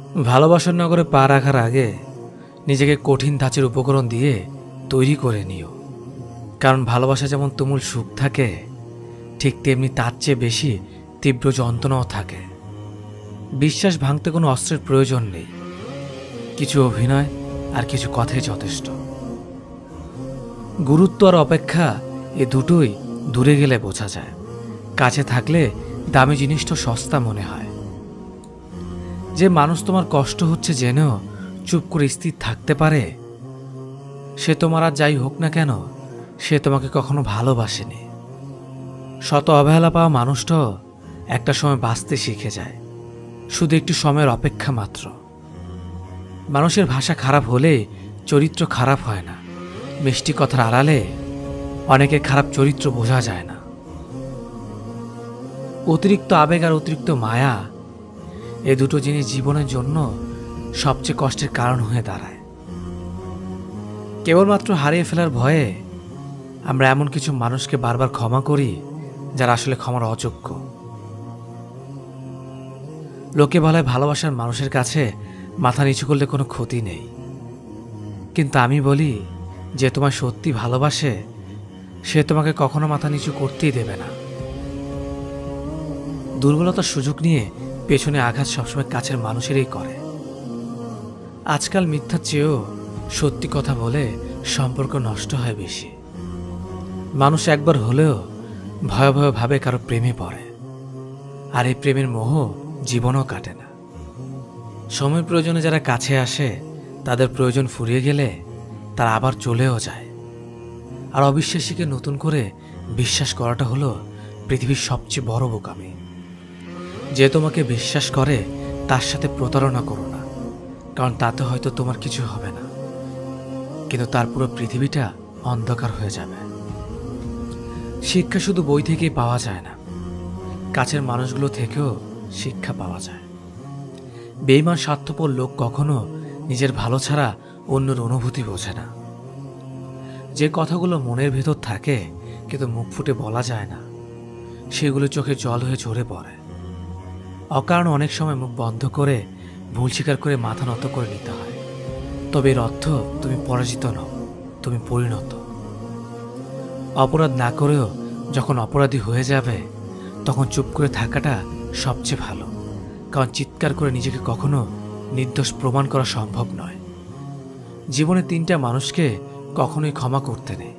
ভালোবাসার নগরে পা রাখার আগে নিজেকে কঠিন ধাঁচের উপকরণ দিয়ে তৈরি করে নিও। কারণ ভালোবাসা যেমন তুমুল সুখ থাকে, ঠিক তেমনি তার চেয়ে বেশি তীব্র যন্ত্রণাও থাকে। বিশ্বাস ভাঙতে কোনো অস্ত্রের প্রয়োজন নেই, কিছু অভিনয় আর কিছু কথাই যথেষ্ট। গুরুত্ব আর অপেক্ষা এ দুটোই দূরে গেলে বোঝা যায়। কাছে থাকলে দামি জিনিসটা সস্তা মনে হয়। যে মানুষ তোমার কষ্ট হচ্ছে জেনেও চুপ করে স্থির থাকতে পারে, সে তোমার আর যাই হোক না কেন, সে তোমাকে কখনো ভালোবাসেনি। শত অবহেলা পাওয়া মানুষটাও একটা সময় বাঁচতে শিখে যায়, শুধু একটু সময়ের অপেক্ষা মাত্র। মানুষের ভাষা খারাপ হলে চরিত্র খারাপ হয় না। মিষ্টি কথার আড়ালে অনেকের খারাপ চরিত্র বোঝা যায় না। অতিরিক্ত আবেগ আর অতিরিক্ত মায়া, এ দুটো জিনিস জীবনের জন্য সবচেয়ে কষ্টের কারণ হয়ে দাঁড়ায়। কেবলমাত্র হারিয়ে ফেলার ভয়ে আমরা এমন কিছু মানুষকে বারবার ক্ষমা করি যারা আসলে ক্ষমার অযোগ্য। লোকে বলে ভালোবাসার মানুষের কাছে মাথা নিচু করলে কোনো ক্ষতি নেই, কিন্তু আমি বলি, যে তোমায় সত্যি ভালোবাসে সে তোমাকে কখনো মাথা নিচু করতেই দেবে না। দুর্বলতার সুযোগ নিয়ে পেছনে আঘাত সবসময় কাছের মানুষেরই করে। আজকাল মিথ্যার চেয়েও সত্যি কথা বলে সম্পর্ক নষ্ট হয় বেশি। মানুষ একবার হলেও ভয়াবহভাবে কারো প্রেমে পড়ে, আর এই প্রেমের মোহ জীবনও কাটে না। সময় প্রয়োজনে যারা কাছে আসে, তাদের প্রয়োজন ফুরিয়ে গেলে তারা আবার চলেও যায়। আর অবিশ্বাসীকে নতুন করে বিশ্বাস করাটা হলো পৃথিবীর সবচেয়ে বড় বোকামি। যে তোমাকে বিশ্বাস করে তার সাথে প্রতারণা করো না, কারণ তাতে হয়তো তোমার কিছু হবে না, কিন্তু তার পুরো পৃথিবীটা অন্ধকার হয়ে যাবে। শিক্ষা শুধু বই থেকেই পাওয়া যায় না, কাছের মানুষগুলো থেকেও শিক্ষা পাওয়া যায়। বেঈমান স্বার্থপর লোক কখনো নিজের ভালো ছাড়া অন্যের অনুভূতি বোঝে না। যে কথাগুলো মনের ভেতর থাকে কিন্তু মুখ ফুটে বলা যায় না, সেগুলো চোখে জল হয়ে ঝরে পড়ে। অকারণে অনেক সময় মুখ বন্ধ করে ভুল স্বীকার করে মাথা নত করে নিতে হয়। তবে এর অর্থ তুমি পরাজিত নও, তুমি পরিণত। অপরাধ না করেও যখন অপরাধী হয়ে যাবে, তখন চুপ করে থাকাটা সবচেয়ে ভালো। কারণ চিৎকার করে নিজেকে কখনো নির্দোষ প্রমাণ করা সম্ভব নয়। জীবনে তিনটা মানুষকে কখনোই ক্ষমা করতে নেই: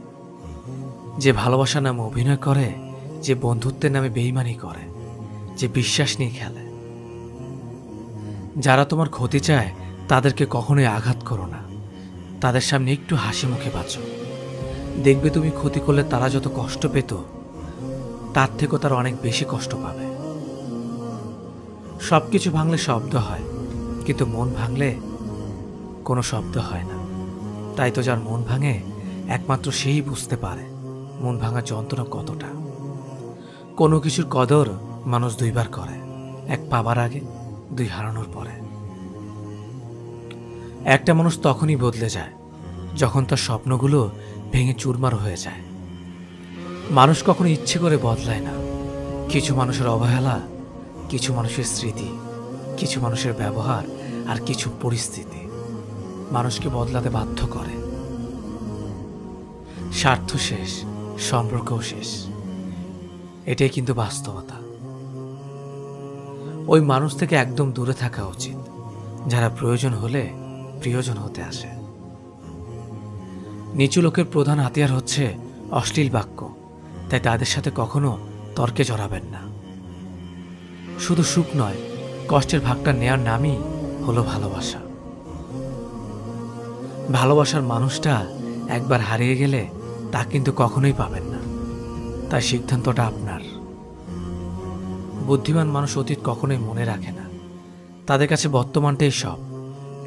যে ভালোবাসার নামে অভিনয় করে, যে বন্ধুত্বের নামে বেইমানি করে, যে বিশ্বাস নিয়ে খেলে। যারা তোমার ক্ষতি চায় তাদেরকে কখনোই আঘাত করো না, তাদের সামনে একটু হাসি মুখে বাঁচো। দেখবে তুমি ক্ষতি করলে তারা যত কষ্ট পেত, তার থেকেও তারা অনেক বেশি কষ্ট পাবে। সবকিছু ভাঙলে শব্দ হয়, কিন্তু মন ভাঙলে কোনো শব্দ হয় না। তাই তো যার মন ভাঙে একমাত্র সেই বুঝতে পারে মন ভাঙা যন্ত্রণা কতটা। কোনো কিছুর কদর মানুষ দুইবার করে, এক পাবার আগে, দুই হারানোর পরে। একটা মানুষ তখনই বদলে যায় যখন তার স্বপ্নগুলো ভেঙে চুরমার হয়ে যায়। মানুষ কখনো ইচ্ছে করে বদলায় না। কিছু মানুষের অবহেলা, কিছু মানুষের স্মৃতি, কিছু মানুষের ব্যবহার আর কিছু পরিস্থিতি মানুষকে বদলাতে বাধ্য করে। স্বার্থ শেষ, সম্পর্কও শেষ, এটাই কিন্তু বাস্তবতা। ওই মানুষ থেকে একদম দূরে থাকা উচিত যারা প্রয়োজন হলে প্রিয়জন হতে আসে। নিচু লোকের প্রধান হাতিয়ার হচ্ছে অশ্লীল বাক্য, তাই তাদের সাথে কখনো তর্কে জড়াবেন না। শুধু সুখ নয়, কষ্টের ভাগটা নেয়ার নামই হলো ভালোবাসা। ভালোবাসার মানুষটা একবার হারিয়ে গেলে তা কিন্তু কখনোই পাবেন না, তাই সিদ্ধান্তটা আপনার। বুদ্ধিমান মানুষ অতীত কখনোই মনে রাখে না, তাদের কাছে বর্তমানটাই সব।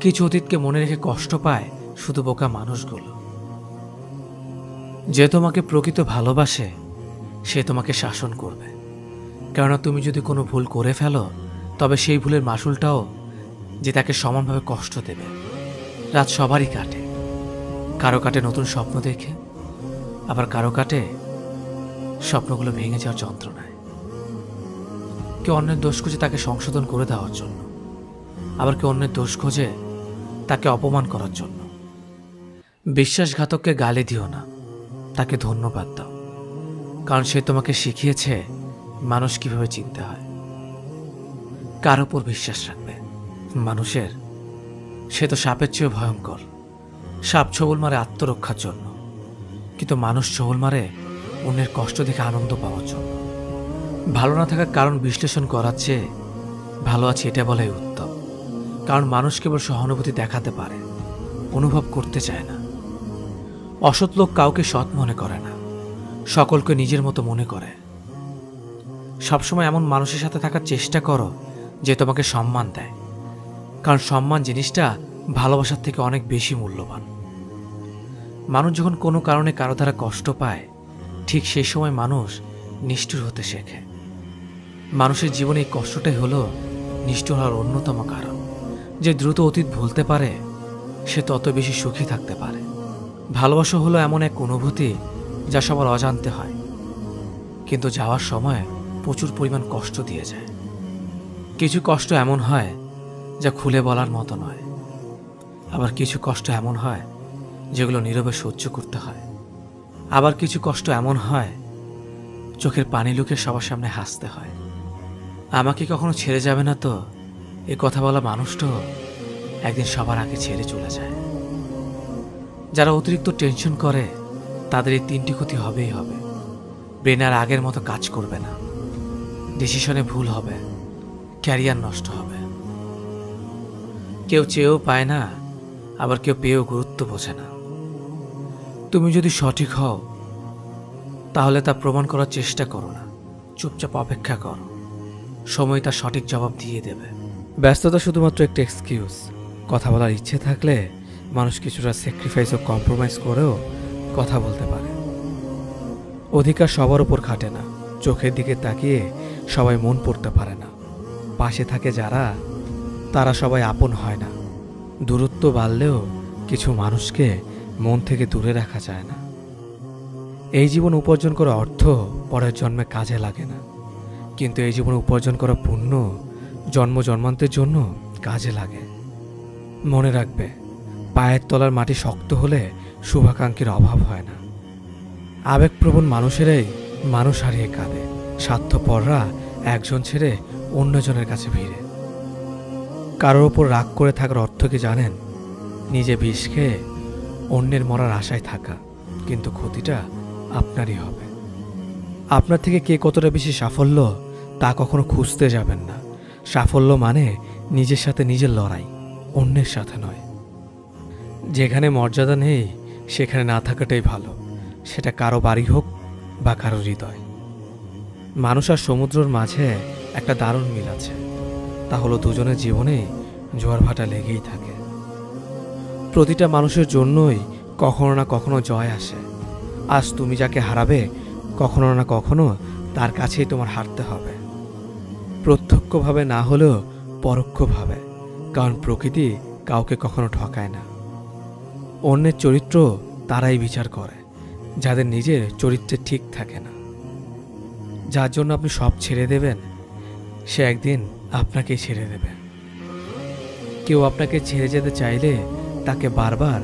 কিছু অতীতকে মনে রেখে কষ্ট পায় শুধু বোকা মানুষগুলো। যে তোমাকে প্রকৃত ভালোবাসে সে তোমাকে শাসন করবে, কেননা তুমি যদি কোনো ভুল করে ফেলো, তবে সেই ভুলের মাসুলটাও যে তাকে সমানভাবে কষ্ট দেবে। রাত সবারই কাটে, কারো কাটে নতুন স্বপ্ন দেখে, আবার কারো কাটে স্বপ্নগুলো ভেঙে যাওয়ার যন্ত্রণায়। কেউ অন্যের দোষ খুঁজে তাকে সংশোধন করে দেওয়ার জন্য। আবার কেউ অন্যের দোষ খোঁজে তাকে অপমান করার জন্য। বিশ্বাসঘাতককে গালি দিও না, তাকে ধন্যবাদ দাও, কারণ সে তোমাকে শিখিয়েছে মানুষ কিভাবে চিনতে হয়। কার উপর বিশ্বাস রাখবে? মানুষের? সে তো সাপের চেয়েও ভয়ঙ্কর। সাপ ছবল মারে আত্মরক্ষার জন্য, কিন্তু মানুষ ছবল মারে অন্যের কষ্ট দেখে আনন্দ পাওয়ার জন্য। ভালো না থাকার কারণ বিশ্লেষণ করার চেয়ে ভালো আছে এটা বলাই উত্তম। কারণ মানুষ কেবল সহানুভূতি দেখাতে পারে, অনুভব করতে চায় না। অসৎ লোক কাউকে সৎ মনে করে না, সকলকে নিজের মতো মনে করে। সবসময় এমন মানুষের সাথে থাকার চেষ্টা করো যে তোমাকে সম্মান দেয়, কারণ সম্মান জিনিসটা ভালোবাসার থেকে অনেক বেশি মূল্যবান। মানুষ যখন কোনো কারণে কারো দ্বারা কষ্ট পায়, ঠিক সেই সময় মানুষ নিষ্ঠুর হতে শেখে। মানুষের জীবনে এই কষ্টটাই হলো নিষ্ঠুর হওয়ার অন্যতম কারণ। যে দ্রুত অতীত ভুলতে পারে সে তত বেশি সুখী থাকতে পারে। ভালোবাসা হলো এমন এক অনুভূতি যা সবার অজান্তে হয়, কিন্তু যাওয়ার সময় প্রচুর পরিমাণ কষ্ট দিয়ে যায়। কিছু কষ্ট এমন হয় যা খুলে বলার মতো নয়, আবার কিছু কষ্ট এমন হয় যেগুলো নীরবে সহ্য করতে হয়। আবার কিছু কষ্ট এমন হয় চোখের পানি লুকিয়ে সবার সামনে হাসতে হয়। আমাকে কখনো ছেড়ে যাবে না তো, এই কথা বলা মানুষটাও একদিন সবার আগে ছেড়ে চলে যায়। যারা অতিরিক্ত টেনশন করে তাদের এই তিনটি ক্ষতি হবেই হবে। ব্রেন আর আগের মতো কাজ করবে না, ডিসিশনে ভুল হবে, ক্যারিয়ার নষ্ট হবে। কেউ চেয়েও পায় না, আবার কেউ পেয়েও গুরুত্ব বোঝে না। তুমি যদি সঠিক হও তাহলে তা প্রমাণ করার চেষ্টা করো না, চুপচাপ অপেক্ষা করো, সময় তার সঠিক জবাব দিয়ে দেবে। ব্যস্ততা শুধুমাত্র একটা এক্সকিউজ। কথা বলার ইচ্ছে থাকলে মানুষ কিছুটা স্যাক্রিফাইস ও কম্প্রোমাইজ করেও কথা বলতে পারে। অধিকার সবার উপর খাটে না, চোখের দিকে তাকিয়ে সবাই মন পড়তে পারে না। পাশে থাকে যারা, তারা সবাই আপন হয় না। দূরত্ব বাড়লেও কিছু মানুষকে মন থেকে দূরে রাখা যায় না। এই জীবন উপার্জন করা অর্থ পরের জন্মে কাজে লাগে না, কিন্তু এই জীবন উপার্জন করা পুণ্য জন্ম জন্মান্তের জন্য কাজে লাগে। মনে রাখবে, পায়ের তলার মাটি শক্ত হলে শুভাকাঙ্ক্ষীর অভাব হয় না। আবেগপ্রবণ মানুষেরাই মানুষ হারিয়ে কাঁদে, স্বার্থপররা একজন ছেড়ে অন্যজনের কাছে ভিড়ে। কারোর ওপর রাগ করে থাকার অর্থ কি জানেন? নিজে বিষ খেয়ে অন্যের মরার আশায় থাকা, কিন্তু ক্ষতিটা আপনারই হবে। আপনার থেকে কে কতটা বেশি সাফল্য তা কখনো খুঁজতে যাবেন না। সাফল্য মানে নিজের সাথে নিজের লড়াই, অন্যের সাথে নয়। যেখানে মর্যাদা নেই সেখানে না থাকাটাই ভালো, সেটা কারো বাড়ি হোক বা কারো হৃদয়। মানুষ আর সমুদ্রের মাঝে একটা দারুণ মিল আছে, তা হলো দুজনের জীবনেই জোয়ার ভাটা লেগেই থাকে। প্রতিটা মানুষের জন্যই কখনো না কখনো জয় আসে। আজ তুমি যাকে হারাবে, কখনো না কখনো তার কাছেই তোমার হারতে হবে। প্রত্যক্ষভাবে না হলেও পরোক্ষভাবে, কারণ প্রকৃতি কাউকে কখনো ঠকায় না। অন্যের চরিত্র তারাই বিচার করে যাদের নিজের চরিত্রে ঠিক থাকে না। যার জন্য আপনি সব ছেড়ে দেবেন, সে একদিন আপনাকেই ছেড়ে দেবে। কেউ আপনাকে ছেড়ে যেতে চাইলে তাকে বারবার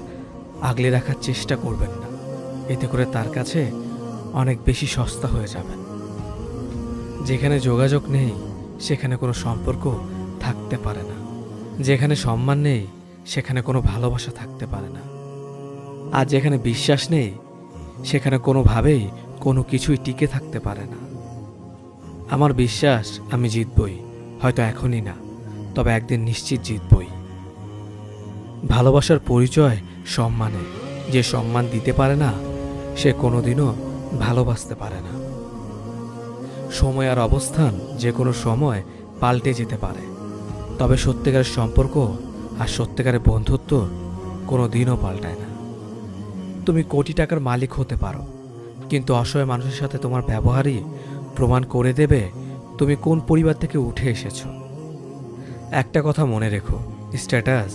আগলে রাখার চেষ্টা করবেন না, এতে করে তার কাছে অনেক বেশি সস্তা হয়ে যাবেন। যেখানে যোগাযোগ নেই সেখানে কোনো সম্পর্ক থাকতে পারে না, যেখানে সম্মান নেই সেখানে কোনো ভালোবাসা থাকতে পারে না, আর যেখানে বিশ্বাস নেই সেখানে কোনোভাবেই কোনো কিছুই টিকে থাকতে পারে না। আমার বিশ্বাস আমি জিতবই, হয়তো এখনই না, তবে একদিন নিশ্চিত জিতবই। ভালোবাসার পরিচয় সম্মানে। যে সম্মান দিতে পারে না সে কোনোদিনও ভালোবাসতে পারে না। সময় আর অবস্থান যে কোনো সময় পাল্টে যেতে পারে, তবে সত্যিকারের সম্পর্ক আর সত্যিকারের বন্ধুত্ব কোনো দিনও পাল্টায় না। তুমি কোটি টাকার মালিক হতে পারো, কিন্তু অসহায় মানুষের সাথে তোমার ব্যবহারই প্রমাণ করে দেবে তুমি কোন পরিবার থেকে উঠে এসেছো। একটা কথা মনে রেখো, স্ট্যাটাস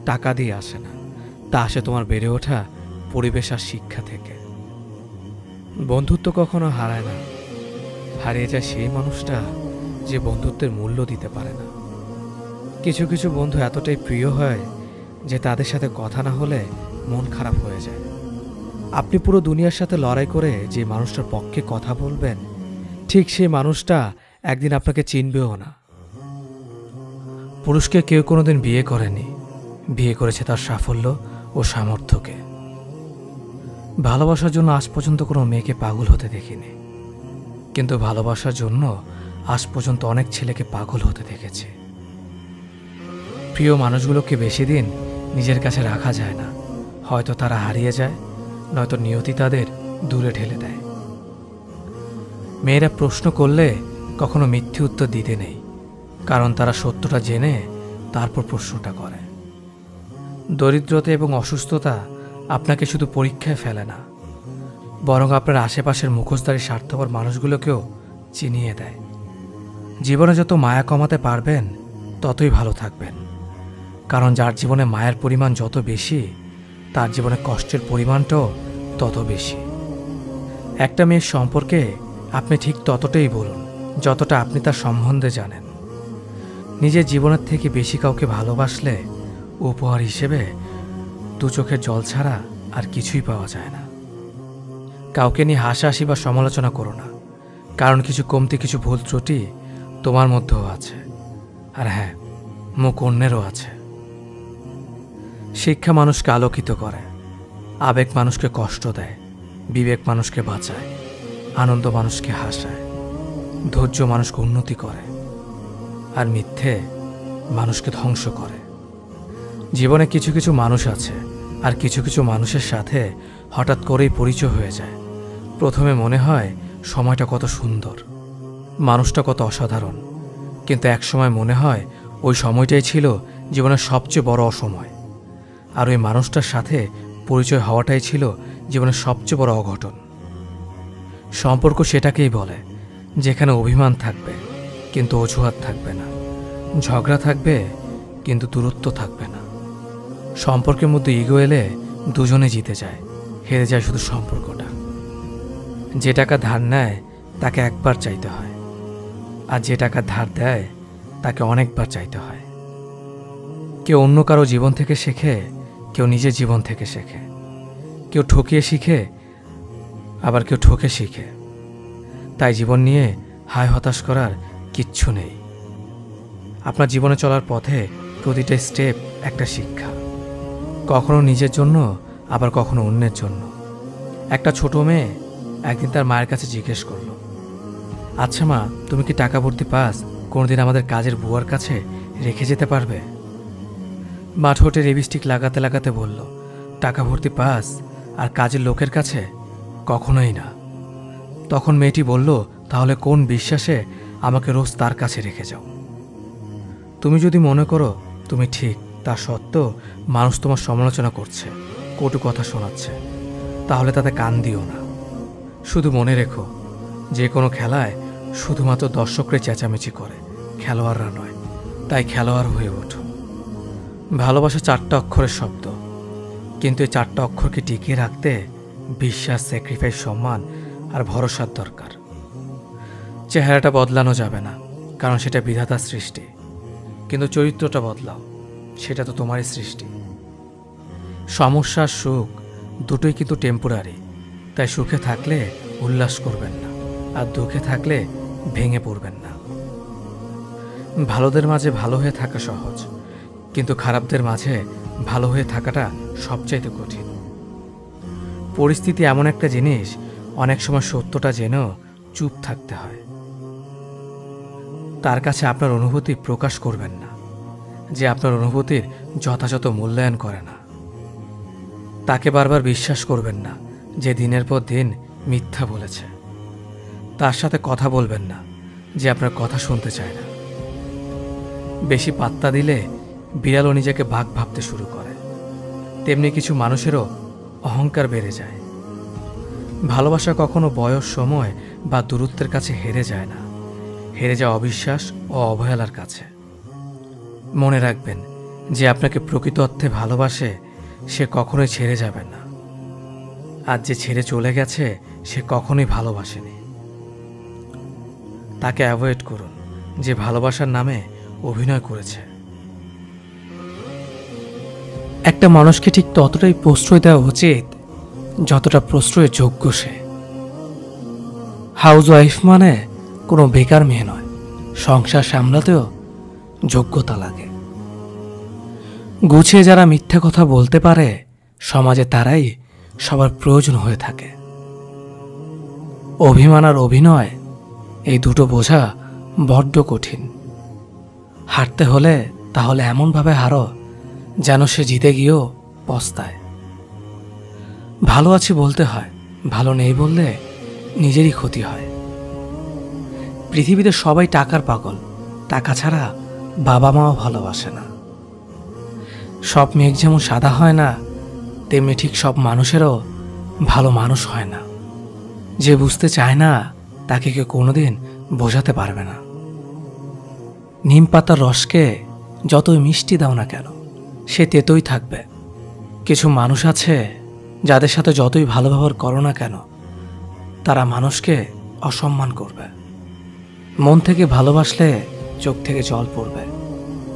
টাকা দিয়ে আসে না, তা আসে তোমার বেড়ে ওঠা পরিবেশ আর শিক্ষা থেকে। বন্ধুত্ব কখনো হারায় না, হারিয়ে যায় সেই মানুষটা যে বন্ধুত্বের মূল্য দিতে পারে না। কিছু কিছু বন্ধু এতটাই প্রিয় হয় যে তাদের সাথে কথা না হলে মন খারাপ হয়ে যায়। আপনি পুরো দুনিয়ার সাথে লড়াই করে যে মানুষটার পক্ষে কথা বলবেন, ঠিক সেই মানুষটা একদিন আপনাকে চিনবেও না। পুরুষকে কেউ কোনোদিন বিয়ে করেনি, বিয়ে করেছে তার সাফল্য ও সামর্থ্যকে। ভালোবাসার জন্য আজ পর্যন্ত কোনো মেয়েকে পাগল হতে দেখিনি, কিন্তু ভালোবাসার জন্য আজ পর্যন্ত অনেক ছেলেকে পাগল হতে দেখেছি। প্রিয় মানুষগুলোকে বেশি দিন নিজের কাছে রাখা যায় না, হয়তো তারা হারিয়ে যায়, নয়তো নিয়তি তাদের দূরে ঠেলে দেয়। মেয়েরা প্রশ্ন করলে কখনো মিথ্যে উত্তর দিতে নেই, কারণ তারা সত্যটা জেনে তারপর প্রশ্নটা করে। দরিদ্রতা এবং অসুস্থতা আপনাকে শুধু পরীক্ষায় ফেলে না, বরং আপনার আশেপাশের মুখোশধারী স্বার্থপর মানুষগুলোকেও চিনিয়ে দেয়। জীবনে যত মায়া কমাতে পারবেন ততই ভালো থাকবেন, কারণ যার জীবনে মায়ের পরিমাণ যত বেশি, তার জীবনে কষ্টের পরিমাণটাও তত বেশি। একটা মেয়ের সম্পর্কে আপনি ঠিক ততটাই বলুন যতটা আপনি তার সম্বন্ধে জানেন। নিজের জীবনের থেকে বেশি কাউকে ভালোবাসলে উপহার হিসেবে দু চোখের জল ছাড়া আর কিছুই পাওয়া যায় না। কাউকে নিয়ে হাসাহাসি বা সমালোচনা করো না, কারণ কিছু কমতি, কিছু ভুল ত্রুটি তোমার মধ্যেও আছে, আর হ্যাঁ, মুখ অন্যেরও আছে। শিক্ষা মানুষকে আলোকিত করে, আবেগ মানুষকে কষ্ট দেয়, বিবেক মানুষকে বাঁচায়, আনন্দ মানুষকে হাসায়, ধৈর্য মানুষকে উন্নতি করে, আর মিথ্যে মানুষকে ধ্বংস করে। জীবনে কিছু কিছু মানুষ আছে, আর কিছু কিছু মানুষের সাথে হঠাৎ করেই পরিচয় হয়ে যায়। প্রথমে মনে হয় সময়টা কত সুন্দর, মানুষটা কত অসাধারণ, কিন্তু একসময় মনে হয় ওই সময়টাই ছিল জীবনের সবচেয়ে বড় অসময়, আর ওই মানুষটার সাথে পরিচয় হওয়াটাই ছিল জীবনের সবচেয়ে বড় অঘটন। সম্পর্ক সেটাকেই বলে যেখানে অভিমান থাকবে কিন্তু অজুহাত থাকবে না, ঝগড়া থাকবে কিন্তু দূরত্ব থাকবে না। সম্পর্কের মধ্যে ইগো এলে দুজনে জিতে যায়, হেরে যায় শুধু সম্পর্কটা। যে টাকা ধার নেয় তাকে একবার চাইতে হয়, আর যে টাকা ধার দেয় তাকে অনেকবার চাইতে হয়। কেউ অন্য কারো জীবন থেকে শেখে, কেউ নিজের জীবন থেকে শেখে, কেউ ঠকিয়ে শিখে, আবার কেউ ঠকে শিখে। তাই জীবন নিয়ে হায় হতাশ করার কিচ্ছু নেই। আপনার জীবনে চলার পথে প্রতিটা স্টেপ একটা শিক্ষা, কখনো নিজের জন্য, আবার কখনো অন্যের জন্য। একটা ছোট মেয়ে একদিন তার মায়ের কাছে জিজ্ঞেস করলো, আচ্ছা মা, তুমি কি টাকা ভর্তি পাস কোনোদিন আমাদের কাজের বুয়ার কাছে রেখে যেতে পারবে? মা ঠোঁটে লিপস্টিক লাগাতে লাগাতে বলল, টাকা ভর্তি পাস আর কাজের লোকের কাছে? কখনোই না। তখন মেয়েটি বলল, তাহলে কোন বিশ্বাসে আমাকে রোজ তার কাছে রেখে যাও? তুমি যদি মনে করো তুমি ঠিক, তা সত্ত্বেও মানুষ তোমার সমালোচনা করছে, কটু কথা শোনাচ্ছে, তাহলে তাতে কান দিও না। শুধু মনে রেখো, যে কোনো খেলায় শুধুমাত্র দর্শকরা চেঁচামেচি করে, খেলোয়াড়রা নয়। তাই খেলোয়াড় হয়ে ওঠো। ভালোবাসা 4টা অক্ষরের শব্দ, কিন্তু এই 4টা অক্ষরকে টিকিয়ে রাখতে বিশ্বাস, স্যাক্রিফাইস, সম্মান আর ভরসার দরকার। চেহারাটা বদলানো যাবে না, কারণ সেটা বিধাতার সৃষ্টি, কিন্তু চরিত্রটা বদলাও, সেটা তো তোমারই সৃষ্টি। সমস্যা আর সুখ দুটোই কিন্তু টেম্পোরারি, তাই সুখে থাকলে উল্লাস করবেন না, আর দুঃখে থাকলে ভেঙে পড়বেন না। ভালোদের মাঝে ভালো হয়ে থাকা সহজ, কিন্তু খারাপদের মাঝে ভালো হয়ে থাকাটা সবচাইতে কঠিন। পরিস্থিতি এমন একটা জিনিস, অনেক সময় সত্যটা জেনেও চুপ থাকতে হয়। তার কাছে আপনার অনুভূতি প্রকাশ করবেন না, যে আপনার অনুভূতির যথাযথ মূল্যায়ন করে না। তাকে বারবার বিশ্বাস করবেন না, যে দিনের পর দিন মিথ্যা বলেছে। তার সাথে কথা বলবেন না, যে আপনার কথা শুনতে চায় না। বেশি পাত্তা দিলে বিড়ালও নিজেকে বাঘ ভাবতে শুরু করে, তেমনি কিছু মানুষেরও অহংকার বেড়ে যায়। ভালোবাসা কখনো বয়স, সময় বা দূরত্বের কাছে হেরে যায় না, হেরে যায় অবিশ্বাস ও অবহেলার কাছে। মনে রাখবেন, যে আপনাকে প্রকৃত অর্থে ভালোবাসে সে কখনোই ছেড়ে যাবে না, আর যে ছেড়ে চলে গেছে সে কখনোই ভালোবাসেনি। তাকে অ্যাভয়েড করুন, যে ভালোবাসার নামে অভিনয় করেছে। একটা মানুষকে ঠিক ততটাই প্রশ্রয় দেওয়া উচিত যতটা প্রশ্রয়ের যোগ্য সে। হাউস ওয়াইফ মানে কোনো বেকার মেয়ে নয়, সংসার সামলাতেও যোগ্যতা লাগে। গুছিয়ে যারা মিথ্যে কথা বলতে পারে সমাজে তারাই সবার প্রয়োজন হয়ে থাকে। অভিমান আর অভিনয় এই দুটো বোঝা বড্ড কঠিন। হারতে হলে তাহলে এমনভাবে হারো যেন সে জিতে গিয়েও পস্তায়। ভালো আছি বলতে হয়, ভালো নেই বললে নিজেরই ক্ষতি হয়। পৃথিবীতে সবাই টাকার পাগল, টাকা ছাড়া বাবা মাও ভালোবাসে না। সব মেঘ যেমন সাদা হয় না, তেমনি ঠিক সব মানুষেরও ভালো মানুষ হয় না। যে বুঝতে চায় না তাকে কেউ কোনোদিন বোঝাতে পারবে না। নিম পাতার রসকে যতই মিষ্টি দাও না কেন, সে তেতোই থাকবে। কিছু মানুষ আছে যাদের সাথে যতই ভালো ব্যবহার করো না কেন, তারা মানুষকে অসম্মান করবে। মন থেকে ভালোবাসলে চোখ থেকে জল পড়বে,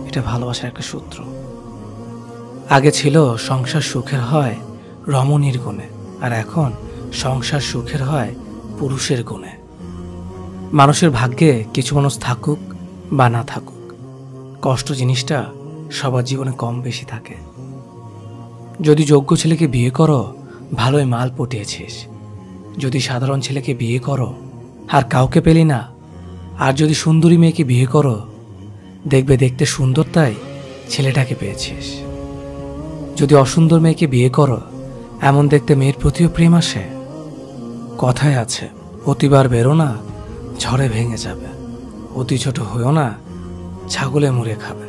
এটা ভালোবাসার একটা সূত্র। আগে ছিল সংসার সুখের হয় রমণীর গুণে, আর এখন সংসার সুখের হয় পুরুষের গুণে। মানুষের ভাগ্যে কিছু মানুষ থাকুক বা না থাকুক, কষ্ট জিনিসটা সবার জীবনে কম বেশি থাকে। যদি যোগ্য ছেলেকে বিয়ে করো, ভালোই মাল পটিয়েছিস। যদি সাধারণ ছেলেকে বিয়ে করো আর কাউকে পেলি না, আর যদি সুন্দরী মেয়েকে বিয়ে করো, দেখবে দেখতে সুন্দর তাই ছেলেটাকে পেয়েছিস। যদি অসুন্দর মেয়েকে বিয়ে করো, এমন দেখতে মেয়ের প্রতিও প্রেম আসে। কথায় আছে, অতিবার বেরো না, ঝড়ে ভেঙে যাবে। অতি ছোট হয়েও না, ছাগলে মুড়ে খাবে।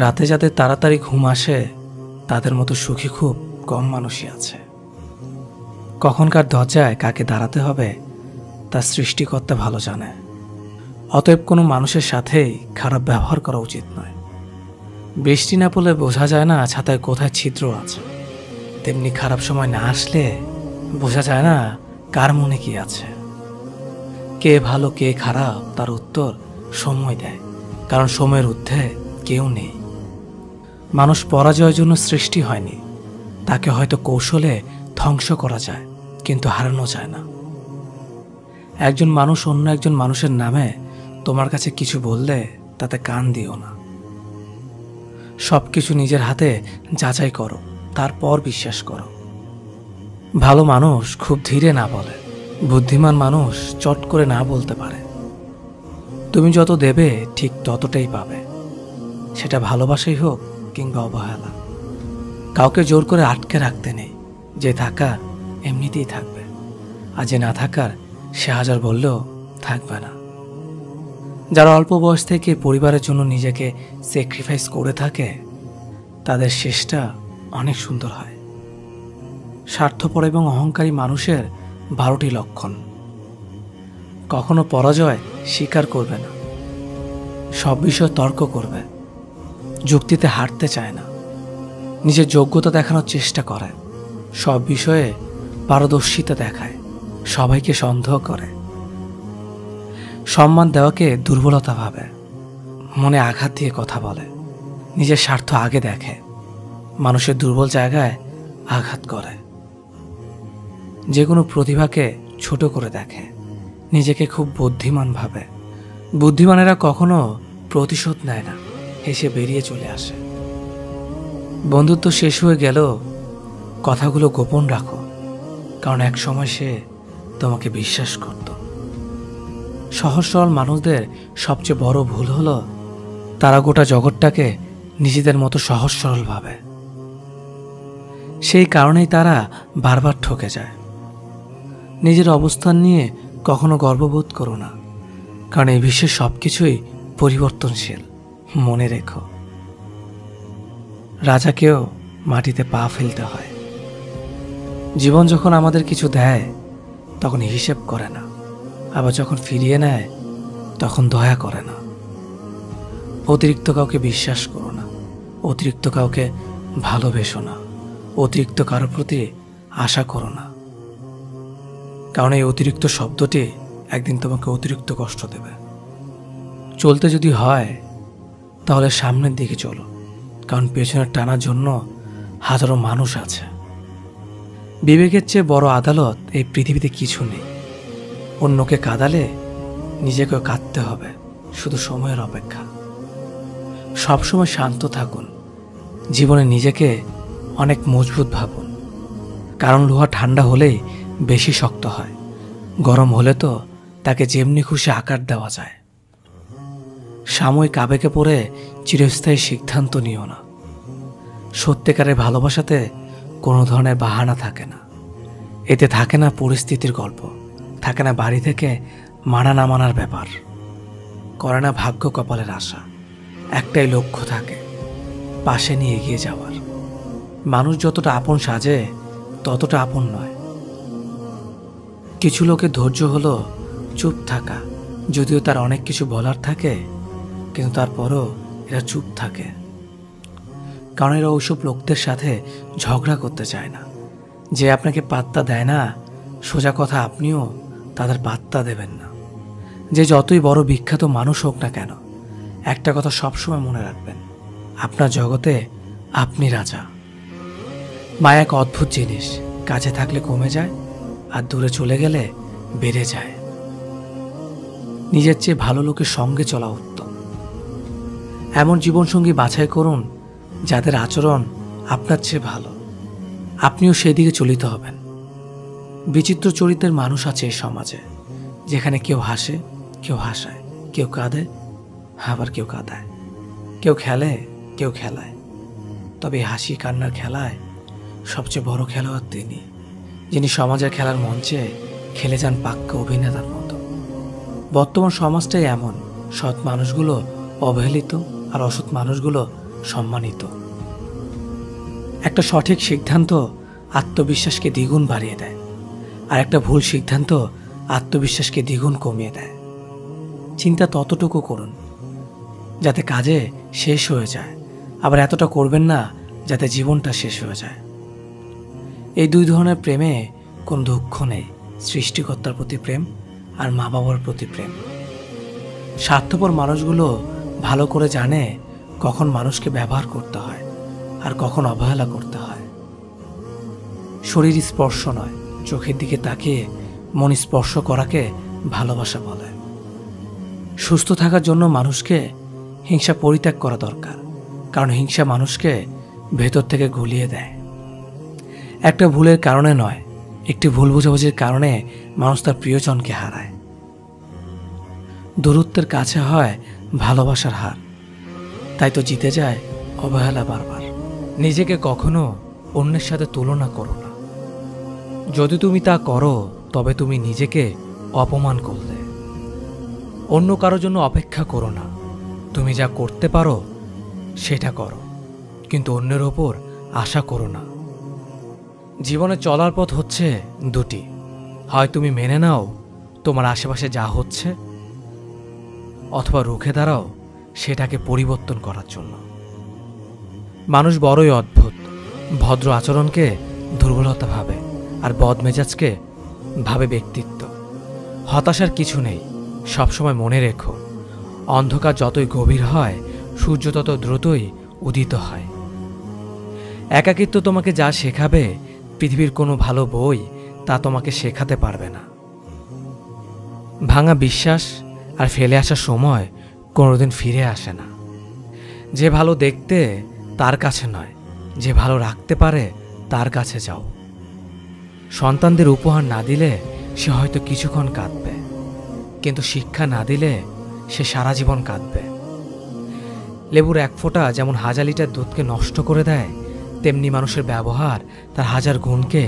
রাতে যাদের তাড়াতাড়ি ঘুম আসে, তাদের মতো সুখী খুব কম মানুষই আছে। কখনকার দরজায় কাকে দাঁড়াতে হবে তা সৃষ্টিকর্তা ভালো জানে। অতএব কোনো মানুষের সাথেই খারাপ ব্যবহার করা উচিত নয়। বৃষ্টি না পড়লে বোঝা যায় না ছাতায় কোথায় ছিদ্র আছে, তেমনি খারাপ সময় না আসলে বোঝা যায় না কার মনে কি আছে। কে ভালো কে খারাপ তার উত্তর সময় দেয়, কারণ সময়ের ঊর্ধ্বে কেউ নেই। মানুষ পরাজয়ের জন্য সৃষ্টি হয়নি, তাকে হয়তো কৌশলে ধ্বংস করা যায়, কিন্তু হারানো যায় না। একজন মানুষ অন্য একজন মানুষের নামে তোমার কাছে কিছু বললে তাতে কান দিও না। সবকিছু নিজের হাতে যাচাই করো, তারপর বিশ্বাস করো। ভালো মানুষ খুব ধীরে না বলে, বুদ্ধিমান মানুষ চট করে না বলতে পারে। তুমি যত দেবে ঠিক ততটাই পাবে, সেটা ভালোবাসাই হোক কিংবা অবহেলা। কাউকে জোর করে আটকে রাখতে নেই, যে থাকার এমনিতেই থাকবে, আর যে না থাকার সে হাজার বললেও থাকবে না। যারা অল্প বয়স থেকে পরিবারের জন্য নিজেকে স্যাক্রিফাইস করে থাকে, তাদের শেষটা অনেক সুন্দর হয়। স্বার্থপর এবং অহংকারী মানুষের 12টি লক্ষণ। কখনো পরাজয় স্বীকার করবে না, সব বিষয়ে তর্ক করবে, যুক্তিতে হারতে চায় না, নিজের যোগ্যতা দেখানোর চেষ্টা করে, সব বিষয়ে পারদর্শিতা দেখায়, সবাইকে সন্দেহ করে, সম্মান দেওয়াকে দুর্বলতা ভাবে, মনে আঘাত দিয়ে কথা বলে, নিজের স্বার্থ আগে দেখে, মানুষের দুর্বল জায়গায় আঘাত করে, যে কোনো প্রতিভাকে ছোট করে দেখে, নিজেকে খুব বুদ্ধিমান ভাবে। বুদ্ধিমানেরা কখনো প্রতিশোধ নেয় না, হেসে বেরিয়ে চলে আসে। বন্ধুত্ব শেষ হয়ে গেল, কথাগুলো গোপন রাখো, কারণ এক সময় সে তোমাকে বিশ্বাস করত। সহজ সরল মানুষদের সবচেয়ে বড় ভুল হলো তারা গোটা জগৎটাকে নিজেদের মতো সহজ সরল ভাবে। সেই কারণেই তারা বারবার ঠকে যায়। নিজের অবস্থান নিয়ে কখনো গর্ববোধ করো না, কারণ এই বিশ্বের সবকিছুই পরিবর্তনশীল। মনে রেখো, রাজাকেও মাটিতে পা ফেলতে হয়। জীবন যখন আমাদের কিছু দেয় তখন হিসেব করে না, আবার যখন ফিরিয়ে নেয় তখন দয়া করে না। অতিরিক্ত কাউকে বিশ্বাস করো না, অতিরিক্ত কাউকে ভালোবেসো না, অতিরিক্ত কারো প্রতি আশা করো না, কারণ এই অতিরিক্ত শব্দটি একদিন তোমাকে অতিরিক্ত কষ্ট দেবে। চলতে যদি হয় তাহলে সামনের দিকে চলো, কারণ পেছনে টানার জন্য হাজারো মানুষ আছে। বিবেকের চেয়ে বড় আদালত এই পৃথিবীতে কিছু নেই। অন্যকে কাঁদালে নিজেকেও কাঁদতে হবে, শুধু সময়ের অপেক্ষা। সবসময় শান্ত থাকুন, জীবনে নিজেকে অনেক মজবুত ভাবুন, কারণ লোহা ঠান্ডা হলেই বেশি শক্ত হয়, গরম হলে তো তাকে যেমনি খুশি আকার দেওয়া যায়। সাময়িক আবেগে পড়ে চিরস্থায়ী সিদ্ধান্ত নিও না। সত্যিকারের ভালোবাসাতে কোনো ধরনের বাহানা থাকে না। এতে থাকে না পরিস্থিতির গল্প, থাকে না বাড়ি থেকে মানা না মানার ব্যাপার, করে না ভাগ্য কপালের আশা। একটাই লক্ষ্য থাকে, পাশে নিয়ে এগিয়ে যাওয়ার। মানুষ যতটা আপন সাজে ততটা আপন নয়। কিছু লোকের ধৈর্য হলো চুপ থাকা, যদিও তার অনেক কিছু বলার থাকে, কিন্তু তারপরও এরা চুপ থাকে। কারণ এরা ওইসব লোকদের সাথে ঝগড়া করতে চায় না। যে আপনাকে পাত্তা দেয় না, সোজা কথা আপনিও তাদের পাত্তা দেবেন না। যে যতই বড় বিখ্যাত মানুষ হোক না কেন, একটা কথা সবসময় মনে রাখবেন, আপনার জগতে আপনি রাজা। মায়া এক অদ্ভুত জিনিস, কাছে থাকলে কমে যায় আর দূরে চলে গেলে বেড়ে যায়। নিজের চেয়ে ভালো লোকের সঙ্গে চলা উত্তম। এমন জীবনসঙ্গী বাছাই করুন যাদের আচরণ আপনার চেয়ে ভালো, আপনিও সেদিকে চলিত হবেন। বিচিত্র চরিত্রের মানুষ আছে এই সমাজে, যেখানে কেউ হাসে, কেউ হাসায়, কেউ কাঁদে, আবার কেউ কাঁদায়, কেউ খেলে, কেউ খেলায়। তবে এই হাসি কান্নার খেলায় সবচেয়ে বড় খেলোয়াড় তিনি, যিনি সমাজের খেলার মঞ্চে খেলে যান পাক্কা অভিনেতার মতো। বর্তমান সমাজটাই এমন, সৎ মানুষগুলো অবহেলিত আর অসৎ মানুষগুলো সম্মানিত। একটা সঠিক সিদ্ধান্ত আত্মবিশ্বাসকে দ্বিগুণ বাড়িয়ে দেয়, আর একটা ভুল সিদ্ধান্ত আত্মবিশ্বাসকে দ্বিগুণ কমিয়ে দেয়। চিন্তা ততটুকু করুন যাতে কাজে শেষ হয়ে যায়, আবার এতটা করবেন না যাতে জীবনটা শেষ হয়ে যায়। এই দুই ধরনের প্রেমে কোনো দুঃখ নেই, সৃষ্টিকর্তার প্রতি প্রেম আর মা বাবার প্রতি প্রেম। স্বার্থপর মানুষগুলো ভালো করে জানে কখন মানুষকে ব্যবহার করতে হয় আর কখন অবহেলা করতে হয়। শরীর স্পর্শ নয়, চোখের দিকে তাকিয়ে মন স্পর্শ করাকে ভালোবাসা বলে। সুস্থ থাকার জন্য মানুষকে হিংসা পরিত্যাগ করা দরকার, কারণ হিংসা মানুষকে ভেতর থেকে গুলিয়ে দেয়। একটা ভুলের কারণে নয়, একটি ভুল বোঝাবুঝির কারণে মানুষ তার প্রিয়জনকে হারায়। দূরত্বের কাছে হয় ভালোবাসার হার, তাই তো জিতে যায় অবহেলা বারবার। নিজেকে কখনো অন্যের সাথে তুলনা করো না। যদি তুমি তা করো তবে তুমি নিজেকে অপমান করলে। অন্য কারোর জন্য অপেক্ষা করো না। তুমি যা করতে পারো সেটা করো, কিন্তু অন্যের ওপর আশা করো না। জীবনে চলার পথ হচ্ছে দুটি, হয় তুমি মেনে নাও তোমার আশেপাশে যা হচ্ছে, অথবা রুখে দাঁড়াও সেটাকে পরিবর্তন করার জন্য। মানুষ বড়ই অদ্ভুত, ভদ্র আচরণকে দুর্বলতা ভাবে আর বদমেজাজকে ভাবে ব্যক্তিত্ব। হতাশার কিছু নেই, সবসময় মনে রেখো, অন্ধকার যতই গভীর হয় সূর্য তত দ্রুতই উদিত হয়। একাকিত্ব তোমাকে যা শেখাবে পৃথিবীর কোনো ভালো বই তা তোমাকে শেখাতে পারবে না। ভাঙা বিশ্বাস আর ফেলে আসার সময় কোনোদিন ফিরে আসে না। যে ভালো দেখতে তার কাছে নয়, যে ভালো রাখতে পারে তার কাছে যাও। সন্তানদের উপহার না দিলে সে হয়তো কিছুক্ষণ কাঁদবে, কিন্তু শিক্ষা না দিলে সে সারা জীবন কাঁদবে। লেবুর এক ফোঁটা যেমন 1000 লিটার দুধকে নষ্ট করে দেয়, তেমনি মানুষের ব্যবহার তার 1000 গুণকে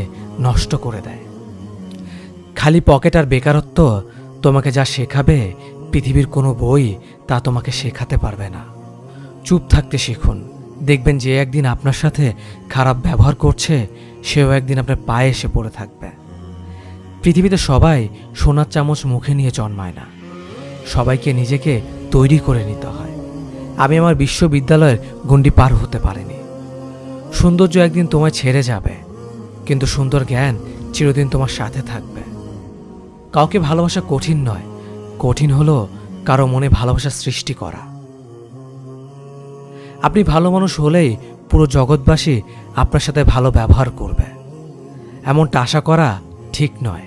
নষ্ট করে দেয়। খালি পকেট আর বেকারত্ব তোমাকে যা শেখাবে পৃথিবীর কোনো বই তা তোমাকে শেখাতে পারবে না। চুপ থাকতে শিখুন, দেখবেন যে একদিন আপনার সাথে খারাপ ব্যবহার করছে সেও একদিন আপনার পায়ে এসে পড়ে থাকবে। পৃথিবীতে সবাই সোনার চামচ মুখে নিয়ে জন্মায় না, সবাইকে নিজেকে তৈরি করে নিতে হয়। আমি আমার বিশ্ববিদ্যালয়ের গণ্ডি পার হতে পারিনি। সৌন্দর্য একদিন তোমায় ছেড়ে যাবে, কিন্তু সুন্দর জ্ঞান চিরদিন তোমার সাথে থাকবে। কাউকে ভালোবাসা কঠিন নয়, কঠিন হলো কারো মনে ভালোবাসা সৃষ্টি করা। আপনি ভালো মানুষ হলেই পুরো জগৎবাসী আপনার সাথে ভালো ব্যবহার করবে, এমনটা আশা করা ঠিক নয়।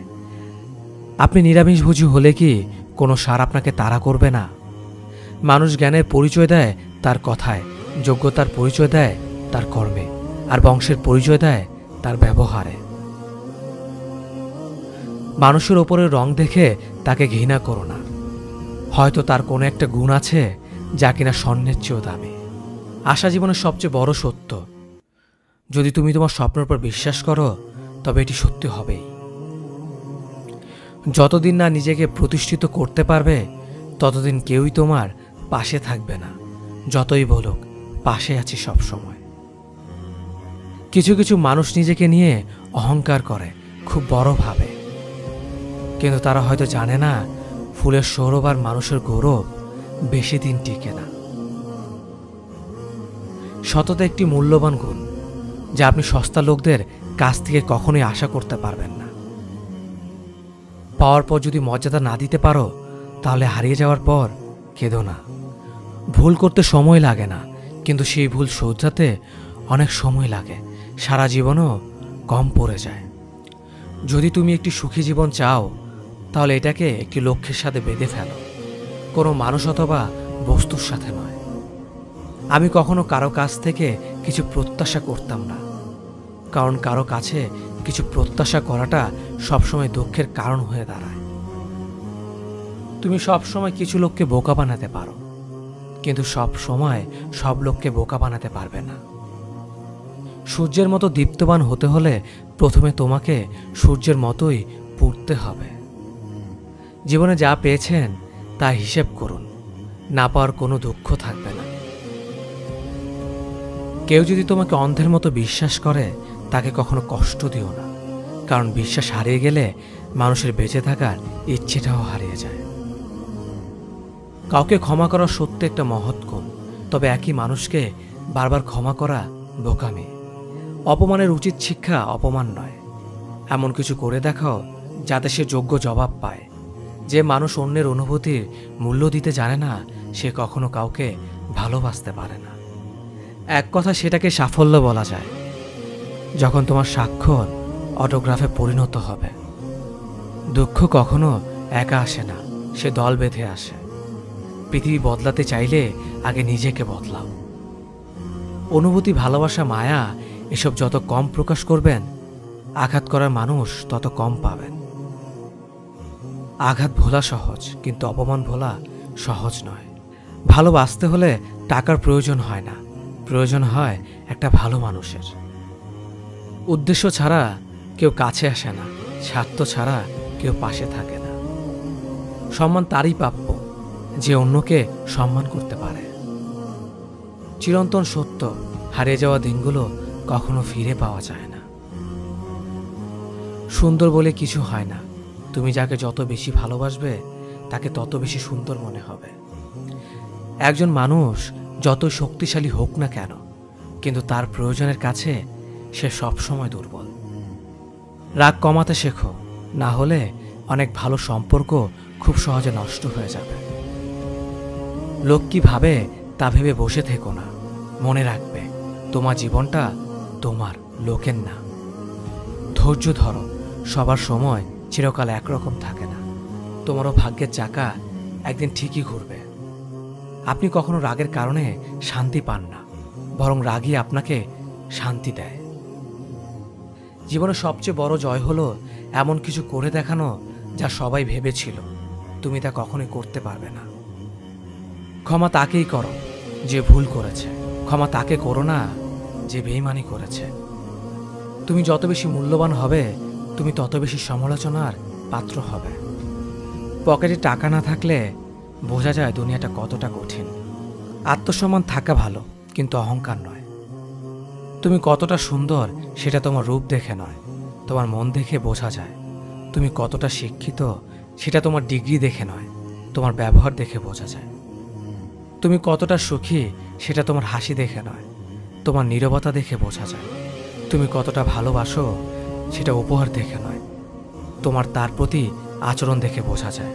আপনি নিরামিষভোজী হলে কি কোনো সার আপনাকে তাড়া করবে না? মানুষ জ্ঞানের পরিচয় দেয় তার কথায়, যোগ্যতার পরিচয় দেয় তার কর্মে, আর বংশের পরিচয় দেয় তার ব্যবহারে। মানুষের ওপরের রং দেখে তাকে ঘৃণা করো না। হয়তো তার কোনো একটা গুণ আছে যা কিনা স্বর্ণের চেয়েও দামি। আশা জীবনের সবচেয়ে বড় সত্য। যদি তুমি তোমার স্বপ্নের উপর বিশ্বাস করো, তবে এটি সত্যি হবেই। যতদিন না নিজেকে প্রতিষ্ঠিত করতে পারবে, ততদিন কেউই তোমার পাশে থাকবে না। যতই বলুক পাশে আছি সব সময়। কিছু কিছু মানুষ নিজেকে নিয়ে অহংকার করে, খুব বড় ভাবে, কিন্তু তারা হয়তো জানে না ফুলের সৌরভ আর মানুষের গৌরব বেশি দিন টিকে না। সততা একটি মূল্যবান গুণ, যা আপনি সস্তা লোকদের কাছ থেকে কখনোই আশা করতে পারবেন না। পাওয়ার পর যদি মর্যাদা না দিতে পারো, তাহলে হারিয়ে যাওয়ার পর কেঁদো না। ভুল করতে সময় লাগে না, কিন্তু সেই ভুল শোধরাতে অনেক সময় লাগে, সারা জীবনও কম পড়ে যায়। যদি তুমি একটি সুখী জীবন চাও, তাহলে এটাকে একটি লক্ষ্যের সাথে বেঁধে ফেলো, কোনো মানুষ অথবা বস্তুর সাথে নয়। আমি কখনো কারো কাছ থেকে কিছু প্রত্যাশা করতাম না, কারণ কারো কাছে কিছু প্রত্যাশা করাটা সবসময় দুঃখের কারণ হয়ে দাঁড়ায়। তুমি সবসময় কিছু লোককে বোকা বানাতে পারো, কিন্তু সব সময় সব লোককে বোকা বানাতে পারবে না। সূর্যের মতো দীপ্তবান হতে হলে প্রথমে তোমাকে সূর্যের মতোই পুড়তে হবে। জীবনে যা পেয়েছেন তা হিসেব করুন, না পাওয়ার কোনো দুঃখ থাকবে না। কেউ যদি তোমাকে অন্ধের মতো বিশ্বাস করে, তাকে কখনো কষ্ট দিও না, কারণ বিশ্বাস হারিয়ে গেলে মানুষের বেঁচে থাকার ইচ্ছেটাও হারিয়ে যায়। কাউকে ক্ষমা করা সত্যি একটা মহৎ গুণ, তবে একই মানুষকে বারবার ক্ষমা করা বোকামি। অপমানের উচিত শিক্ষা অপমান নয়, এমন কিছু করে দেখাও যাতে সে যোগ্য জবাব পায়। যে মানুষ অন্যের অনুভূতির মূল্য দিতে জানে না, সে কখনো কাউকে ভালোবাসতে পারে না। এক কথা সেটাকে সাফল্য বলা যায়, যখন তোমার স্বাক্ষর অটোগ্রাফে পরিণত হবে। দুঃখ কখনো একা আসে না, সে দল বেঁধে আসে। পৃথিবী বদলাতে চাইলে আগে নিজেকে বদলাও। অনুভূতি, ভালোবাসা, মায়া এসব যত কম প্রকাশ করবেন, আঘাত করার মানুষ তত কম পাবেন। আঘাত ভোলা সহজ, কিন্তু অপমান ভোলা সহজ নয়। ভালোবাসতে হলে টাকার প্রয়োজন হয় না, প্রয়োজন হয় একটা ভালো মানুষের। উদ্দেশ্য ছাড়া কেউ কাছে আসে না, স্বার্থ ছাড়া কেউ পাশে থাকে না। সম্মান তারই প্রাপ্য যে অন্যকে সম্মান করতে পারে। চিরন্তন সত্য, হারিয়ে যাওয়া দিনগুলো কখনো ফিরে পাওয়া যায় না। সুন্দর বলে কিছু হয় না, তুমি যাকে যত বেশি ভালোবাসবে তাকে তত বেশি সুন্দর মনে হবে। একজন মানুষ যত শক্তিশালী হোক না কেন, কিন্তু তার প্রয়োজনের কাছে সে সবসময় দুর্বল। রাগ কমাতে শেখো, না হলে অনেক ভালো সম্পর্ক খুব সহজে নষ্ট হয়ে যাবে। লোক কি ভাবে তা ভেবে বসে থেকো না। মনে রাখবে, তোমার জীবনটা তোমার, লোকের না। ধৈর্য ধরো, সবার সময় চিরকাল একরকম থাকে না। তোমারও ভাগ্যের চাকা একদিন ঠিকই ঘুরবে। আপনি কখনো রাগের কারণে শান্তি পান না, বরং রাগই আপনাকে শান্তি দেয়। জীবনের সবচেয়ে বড় জয় হলো এমন কিছু করে দেখানো যা সবাই ভেবেছিল তুমি তা কখনোই করতে পারবে না। ক্ষমা তাকেই করো যে ভুল করেছে, ক্ষমা তাকে করো না যে বেইমানি করেছে। তুমি যত বেশি মূল্যবান হবে, তুমি তত বেশি সমালোচনার পাত্র হবে। পকেটে টাকা না থাকলে বোঝা যায় দুনিয়াটা কতটা কঠিন। আত্মসম্মান থাকা ভালো, কিন্তু অহংকার নয়। তুমি কতটা সুন্দর সেটা তোমার রূপ দেখে নয়, তোমার মন দেখে বোঝা যায়। তুমি কতটা শিক্ষিত সেটা তোমার ডিগ্রি দেখে নয়, তোমার ব্যবহার দেখে বোঝা যায়। তুমি কতটা সুখী সেটা তোমার হাসি দেখে নয়, তোমার নীরবতা দেখে বোঝা যায়। তুমি কতটা ভালোবাসো সেটা উপহার দেখে নয়, তোমার তার প্রতি আচরণ দেখে বোঝা যায়।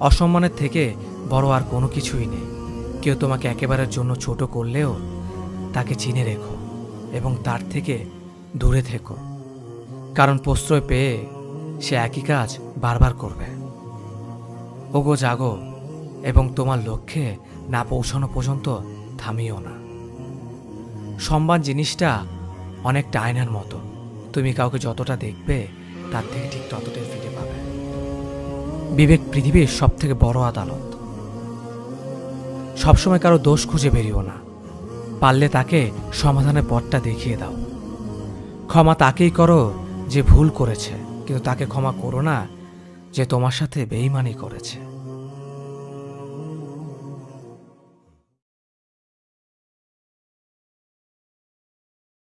অসম্মানের থেকে বড় আর কোনো কিছুই নেই। কেউ কেউ তোমাকে একেবারের জন্য ছোট করলেও তাকে চিনে রেখো এবং তার থেকে দূরে থেকো, কারণ প্রশ্রয় পেয়ে সে একই কাজ বারবার করবে। ওগো জাগো এবং তোমার লক্ষ্যে না পৌঁছানো পর্যন্ত থামিও না। সম্মান জিনিসটা অনেকটা আয়নার মতো, তুমি কাউকে যতটা দেখবে তার থেকে ঠিক ততটাই ফিরে পাবে। বিবেক পৃথিবীর সব থেকে বড় আদালত। সবসময় কারো দোষ খুঁজে বেরিও না, পারলে তাকে সমাধানের পথটা দেখিয়ে দাও। ক্ষমা তাকেই করো যে ভুল করেছে, কিন্তু তাকে ক্ষমা করো না যে তোমার সাথে বেইমানি করেছে।